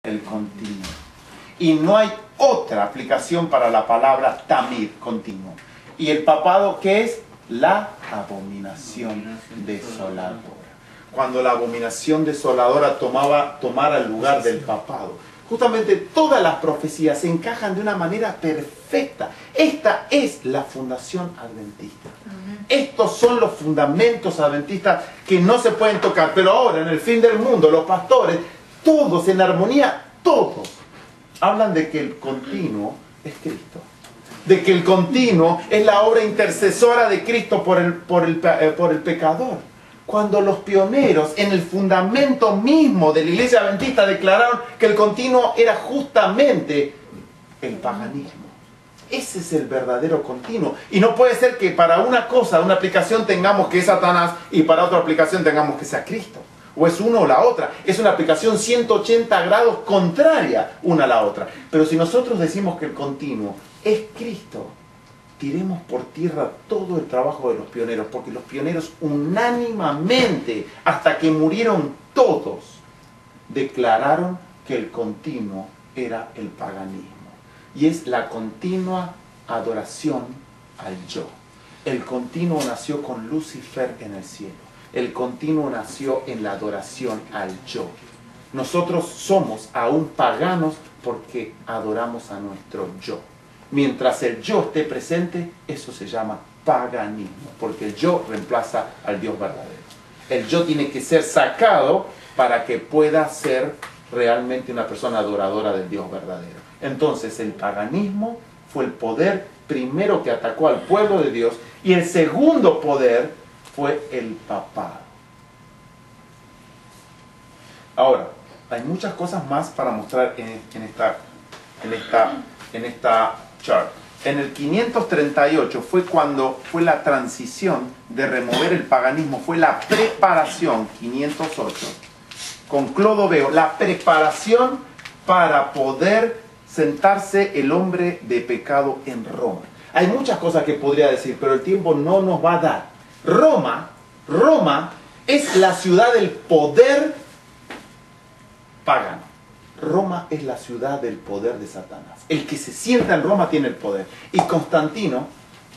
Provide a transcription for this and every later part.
el continuo. Y no hay otra aplicación para la palabra tamid, continuo. Y el papado, ¿qué es? La abominación desoladora. Cuando la abominación desoladora tomara el lugar del papado. Justamente todas las profecías se encajan de una manera perfecta. Esta es la fundación adventista. Estos son los fundamentos adventistas que no se pueden tocar. Pero ahora, en el fin del mundo, los pastores, todos en armonía, todos, hablan de que el continuo es Cristo. De que el continuo es la obra intercesora de Cristo por el pecador. Cuando los pioneros en el fundamento mismo de la iglesia adventista declararon que el continuo era justamente el paganismo. Ese es el verdadero continuo. Y no puede ser que para una cosa, una aplicación tengamos que es Satanás y para otra aplicación tengamos que sea Cristo. O es uno o la otra. Es una aplicación 180 grados contraria una a la otra. Pero si nosotros decimos que el continuo es Cristo, tiremos por tierra todo el trabajo de los pioneros, porque los pioneros unánimemente, hasta que murieron todos, declararon que el continuo era el paganismo. Y es la continua adoración al yo. El continuo nació con Lucifer en el cielo. El continuo nació en la adoración al yo. Nosotros somos aún paganos porque adoramos a nuestro yo. Mientras el yo esté presente, eso se llama paganismo, porque el yo reemplaza al Dios verdadero. El yo tiene que ser sacado para que pueda ser realmente una persona adoradora del Dios verdadero. Entonces el paganismo fue el poder primero que atacó al pueblo de Dios, y el segundo poder fue el papado. Ahora, hay muchas cosas más para mostrar en esta chart. En el 538 fue cuando fue la transición de remover el paganismo, fue la preparación, 508, con Clodoveo, la preparación para poder sentarse el hombre de pecado en Roma. Hay muchas cosas que podría decir, pero el tiempo no nos va a dar. Roma es la ciudad del poder pagano. Roma es la ciudad del poder de Satanás. El que se sienta en Roma tiene el poder. Y Constantino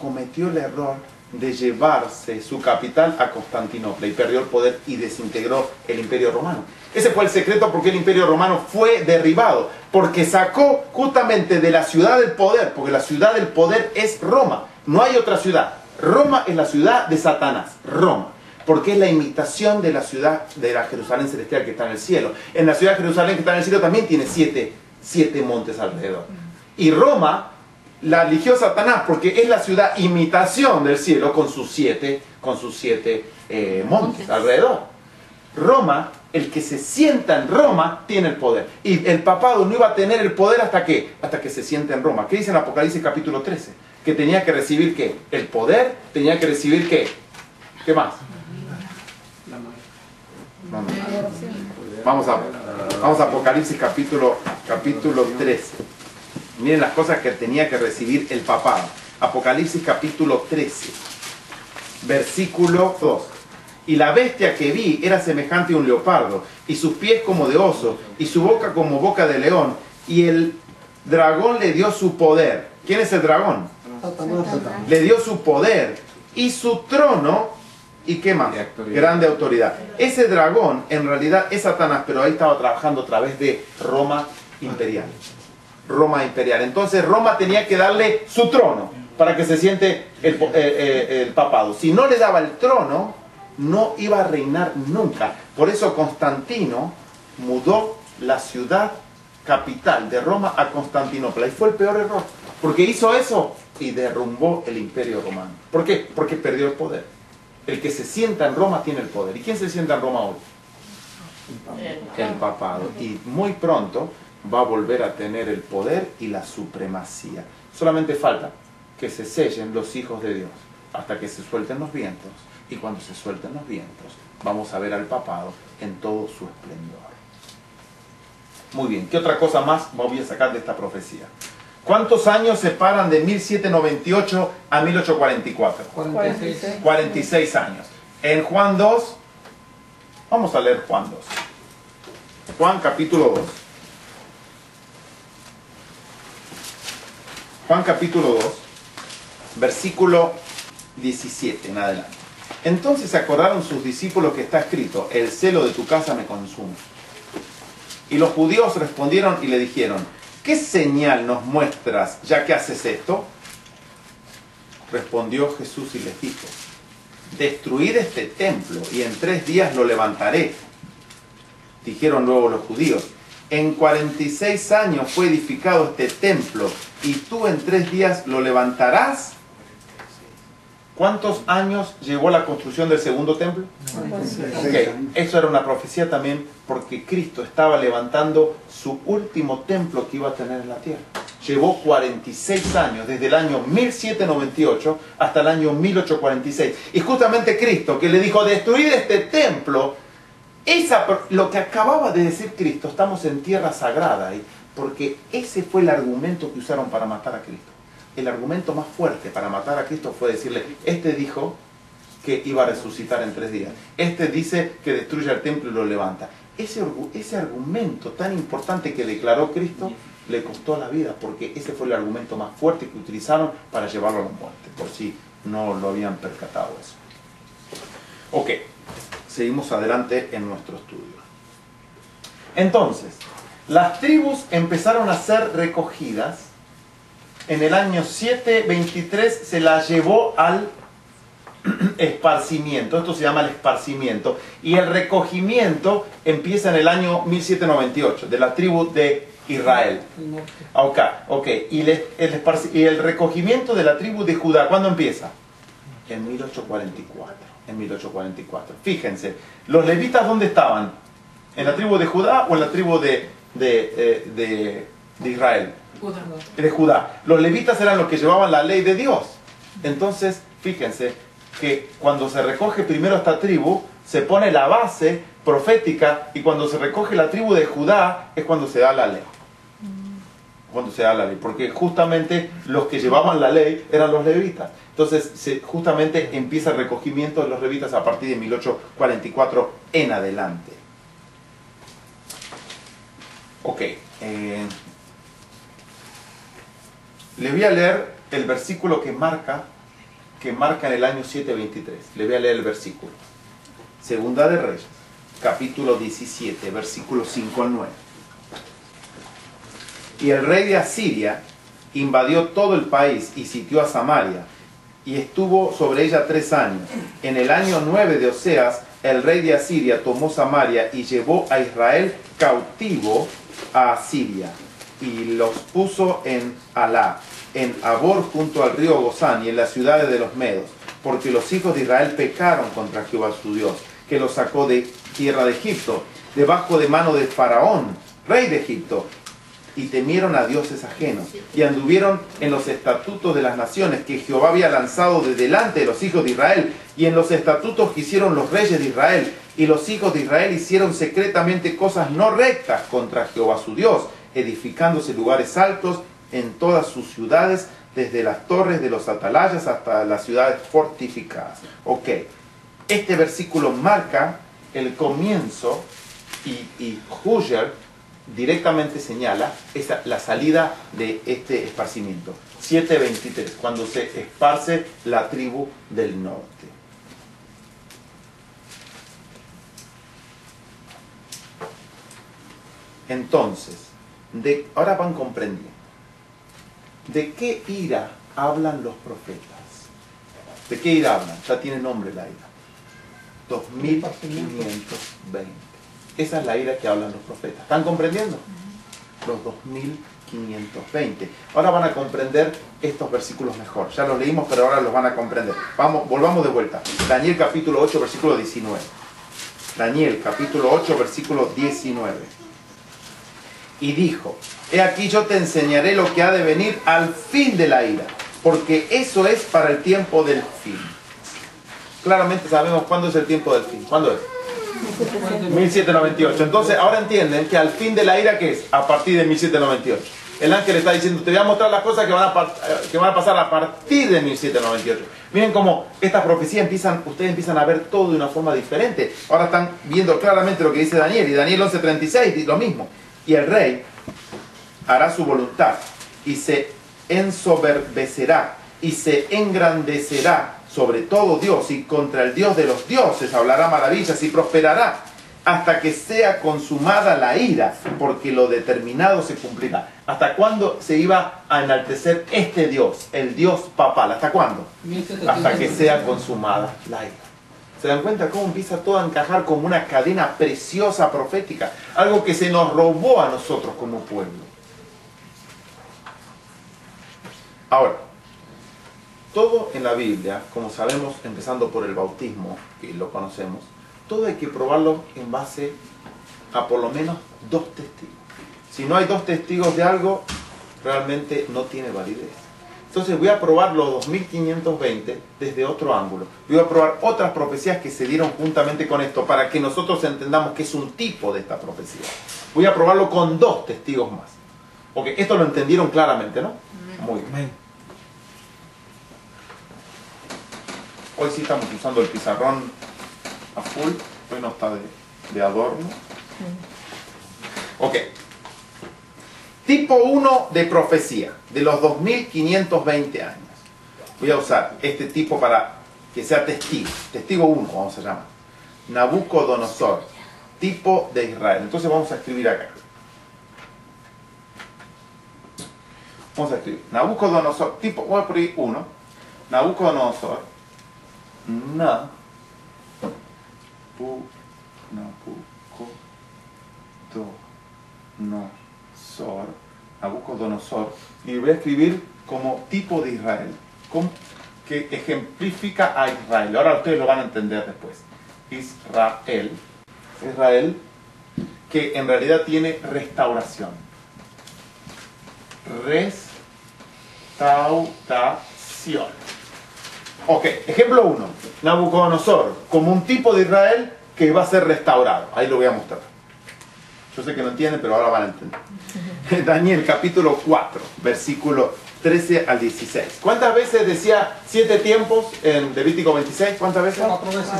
cometió el error de llevarse su capital a Constantinopla y perdió el poder y desintegró el Imperio Romano. Ese fue el secreto porque el Imperio Romano fue derribado. Porque sacó justamente de la ciudad del poder, porque la ciudad del poder es Roma. No hay otra ciudad. Roma es la ciudad de Satanás. Roma. Porque es la imitación de la ciudad de la Jerusalén celestial que está en el cielo. En la ciudad de Jerusalén que está en el cielo también tiene siete montes alrededor. Y Roma la eligió Satanás porque es la ciudad imitación del cielo con sus siete montes alrededor. Roma, el que se sienta en Roma tiene el poder. Y el papado no iba a tener el poder hasta que se sienta en Roma. ¿Qué dice en Apocalipsis capítulo 13? Que tenía que recibir ¿qué? El poder, tenía que recibir ¿qué? ¿Qué más? Vamos a Apocalipsis capítulo 13. Miren las cosas que tenía que recibir el papado. Apocalipsis capítulo 13, versículo 2. Y la bestia que vi era semejante a un leopardo, y sus pies como de oso, y su boca como boca de león, y el dragón le dio su poder. ¿Quién es el dragón? Satanás. Le dio su poder y su trono. ¿Y qué más? Grande autoridad. Ese dragón en realidad es Satanás, pero ahí estaba trabajando a través de Roma imperial. Roma imperial. Entonces Roma tenía que darle su trono para que se siente el papado. Si no le daba el trono, no iba a reinar nunca. Por eso Constantino mudó la ciudad capital de Roma a Constantinopla. Y fue el peor error. Porque hizo eso y derrumbó el imperio romano. ¿Por qué? Porque perdió el poder. El que se sienta en Roma tiene el poder. ¿Y quién se sienta en Roma hoy? El papado. Y muy pronto va a volver a tener el poder y la supremacía. Solamente falta que se sellen los hijos de Dios hasta que se suelten los vientos. Y cuando se suelten los vientos, vamos a ver al papado en todo su esplendor. Muy bien. ¿Qué otra cosa más voy a sacar de esta profecía? ¿Cuántos años separan de 1798 a 1844? 46 años. En Juan 2, vamos a leer Juan 2. Juan capítulo 2. Juan capítulo 2, versículo 17 en adelante. Entonces se acordaron sus discípulos que está escrito: el celo de tu casa me consume. Y los judíos respondieron y le dijeron: ¿qué señal nos muestras ya que haces esto? Respondió Jesús y les dijo: destruid este templo y en 3 días lo levantaré. Dijeron luego los judíos: en 46 años fue edificado este templo y tú en 3 días lo levantarás. ¿Cuántos años llevó la construcción del segundo templo? Okay. Eso era una profecía también, porque Cristo estaba levantando su último templo que iba a tener en la tierra. Llevó 46 años, desde el año 1798 hasta el año 1846. Y justamente Cristo, que le dijo: destruid este templo, lo que acababa de decir Cristo, estamos en tierra sagrada ahí, porque ese fue el argumento que usaron para matar a Cristo. El argumento más fuerte para matar a Cristo fue decirle: este dijo que iba a resucitar en 3 días. Este dice que destruye el templo y lo levanta. Ese argumento tan importante que declaró Cristo le costó la vida, porque ese fue el argumento más fuerte que utilizaron para llevarlo a la muerte, por si no lo habían percatado eso. Ok, seguimos adelante en nuestro estudio. Entonces, las tribus empezaron a ser recogidas. En el año 723 se la llevó al esparcimiento. Esto se llama el esparcimiento. Y el recogimiento empieza en el año 1798, de la tribu de Israel. Okay. Y el recogimiento de la tribu de Judá, ¿cuándo empieza? En 1844. Fíjense, ¿los levitas dónde estaban? ¿En la tribu de Judá o en la tribu de Israel? De Judá. Los levitas eran los que llevaban la ley de Dios. Entonces, fíjense que cuando se recoge primero esta tribu, se pone la base profética, y cuando se recoge la tribu de Judá es cuando se da la ley. Porque justamente los que llevaban la ley eran los levitas. Entonces, justamente empieza el recogimiento de los levitas a partir de 1844 en adelante. Ok. Le voy a leer el versículo que marca en el año 723. Le voy a leer el versículo. Segunda de Reyes, capítulo 17, versículos 5 al 9. Y el rey de Asiria invadió todo el país y sitió a Samaria, y estuvo sobre ella 3 años. En el año 9 de Oseas, el rey de Asiria tomó Samaria y llevó a Israel cautivo a Asiria, y los puso en Alá, en Abor junto al río Gozán y en las ciudades de los medos, porque los hijos de Israel pecaron contra Jehová su Dios, que los sacó de tierra de Egipto, debajo de mano de Faraón, rey de Egipto, y temieron a dioses ajenos, y anduvieron en los estatutos de las naciones que Jehová había lanzado de delante de los hijos de Israel, y en los estatutos que hicieron los reyes de Israel. Y los hijos de Israel hicieron secretamente cosas no rectas contra Jehová su Dios, edificándose lugares altos en todas sus ciudades, desde las torres de los atalayas hasta las ciudades fortificadas. Ok, este versículo marca el comienzo, y Húger directamente señala la salida de este esparcimiento. 723, cuando se esparce la tribu del norte. Entonces, ahora van comprendiendo. ¿De qué ira hablan los profetas? ¿De qué ira hablan? Ya tiene nombre la ira. 2520. Esa es la ira que hablan los profetas. ¿Están comprendiendo? Los 2520. Ahora van a comprender estos versículos mejor. Ya los leímos, pero ahora los van a comprender. Volvamos de vuelta. Daniel capítulo 8, versículo 19. Daniel capítulo 8, versículo 19. Y dijo: he aquí yo te enseñaré lo que ha de venir al fin de la ira, porque eso es para el tiempo del fin. Claramente sabemos cuándo es el tiempo del fin. ¿Cuándo es? 1798. Entonces ahora entienden que al fin de la ira, ¿qué es? A partir de 1798. El ángel está diciendo: te voy a mostrar las cosas que van a pasar a partir de 1798. Miren cómo estas profecías ustedes empiezan a ver todo de una forma diferente. Ahora están viendo claramente lo que dice Daniel. Y Daniel 11:36 dice lo mismo. Y el rey hará su voluntad y se ensoberbecerá y se engrandecerá sobre todo Dios, y contra el Dios de los dioses hablará maravillas y prosperará hasta que sea consumada la ira, porque lo determinado se cumplirá. ¿Hasta cuándo se iba a enaltecer este Dios, el Dios papal? ¿Hasta cuándo? Hasta que sea consumada la ira. ¿Se dan cuenta cómo empieza todo a encajar como una cadena preciosa profética? Algo que se nos robó a nosotros como pueblo. Ahora, todo en la Biblia, como sabemos, empezando por el bautismo, que lo conocemos, todo hay que probarlo en base a por lo menos 2 testigos. Si no hay 2 testigos de algo, realmente no tiene validez. Entonces voy a probar los 2520 desde otro ángulo. Voy a probar otras profecías que se dieron juntamente con esto, para que nosotros entendamos que es un tipo de esta profecía. Voy a probarlo con 2 testigos más. Porque esto lo entendieron claramente, ¿no? Muy bien. Hoy sí estamos usando el pizarrón a full, hoy no está de adorno. Ok. Tipo 1 de profecía, de los 2520 años. Voy a usar este tipo para que sea testigo. Testigo 1, vamos a llamar. Nabucodonosor, tipo de Israel. Entonces vamos a escribir acá. Vamos a escribir. Nabucodonosor, tipo, voy a poner 1. Nabucodonosor. Nabucodonosor, y voy a escribir como tipo de Israel, que ejemplifica a Israel. Ahora ustedes lo van a entender después. Israel, que en realidad tiene restauración. Restauración. Ok, ejemplo 1. Nabucodonosor, como un tipo de Israel que va a ser restaurado. Ahí lo voy a mostrar. Yo sé que no entienden, pero ahora van a entender. Daniel capítulo 4, versículo 13 al 16. ¿Cuántas veces decía 7 tiempos en Levítico 26? ¿Cuántas veces? 4 veces.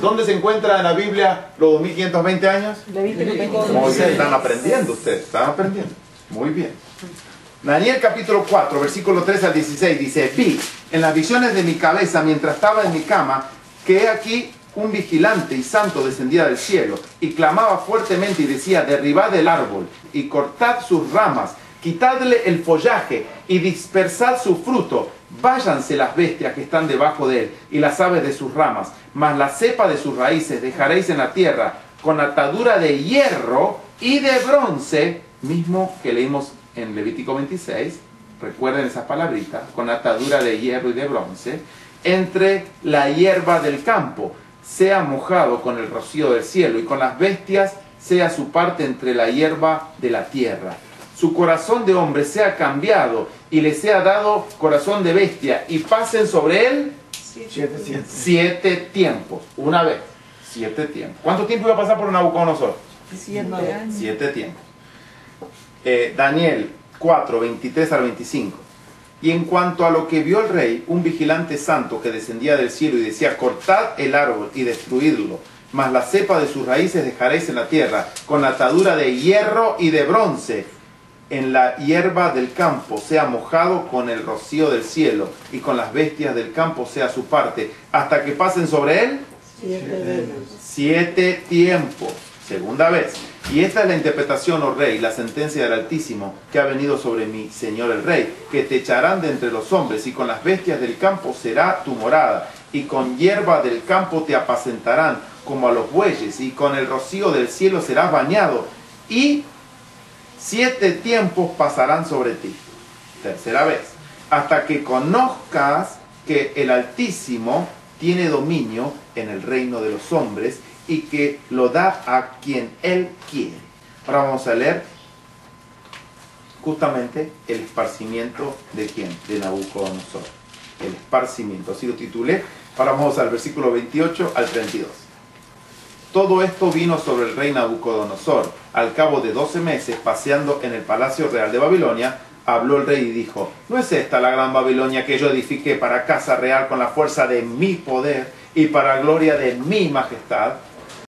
¿Dónde se encuentra en la Biblia los 2520 años? Levítico 26. Muy bien, están aprendiendo ustedes, están aprendiendo. Muy bien. Daniel capítulo 4, versículo 13 al 16 dice: vi en las visiones de mi cabeza mientras estaba en mi cama, que he aquí un vigilante y santo descendía del cielo, y clamaba fuertemente y decía: derribad el árbol y cortad sus ramas, quitadle el follaje y dispersad su fruto, váyanse las bestias que están debajo de él y las aves de sus ramas, mas la cepa de sus raíces dejaréis en la tierra, con atadura de hierro y de bronce, mismo que leímos en Levítico 26, recuerden esas palabritas, con atadura de hierro y de bronce, entre la hierba del campo, sea mojado con el rocío del cielo, y con las bestias sea su parte entre la hierba de la tierra. Su corazón de hombre sea cambiado, y le sea dado corazón de bestia, y pasen sobre él 7 tiempos. Una vez, 7 tiempos. ¿Cuánto tiempo iba a pasar por Nabucodonosor? 7 años. 7 tiempos. Daniel 4, 23 al 25. Y en cuanto a lo que vio el rey, un vigilante santo que descendía del cielo y decía: cortad el árbol y destruidlo, mas la cepa de sus raíces dejaréis en la tierra, con atadura de hierro y de bronce, en la hierba del campo sea mojado con el rocío del cielo, y con las bestias del campo sea su parte, hasta que pasen sobre él 7 tiempos. Segunda vez. Y esta es la interpretación, oh rey, la sentencia del Altísimo que ha venido sobre mi señor el rey, que te echarán de entre los hombres, y con las bestias del campo será tu morada, y con hierba del campo te apacentarán como a los bueyes, y con el rocío del cielo serás bañado, y 7 tiempos pasarán sobre ti. Tercera vez. Hasta que conozcas que el Altísimo tiene dominio en el reino de los hombres, y que lo da a quien él quiere. Ahora vamos a leer justamente el esparcimiento de quién, de Nabucodonosor. El esparcimiento, así lo titulé. Ahora vamos al versículo 28 al 32. Todo esto vino sobre el rey Nabucodonosor. Al cabo de 12 meses, paseando en el palacio real de Babilonia, habló el rey y dijo: ¿no es esta la gran Babilonia que yo edifiqué para casa real con la fuerza de mi poder y para gloria de mi majestad?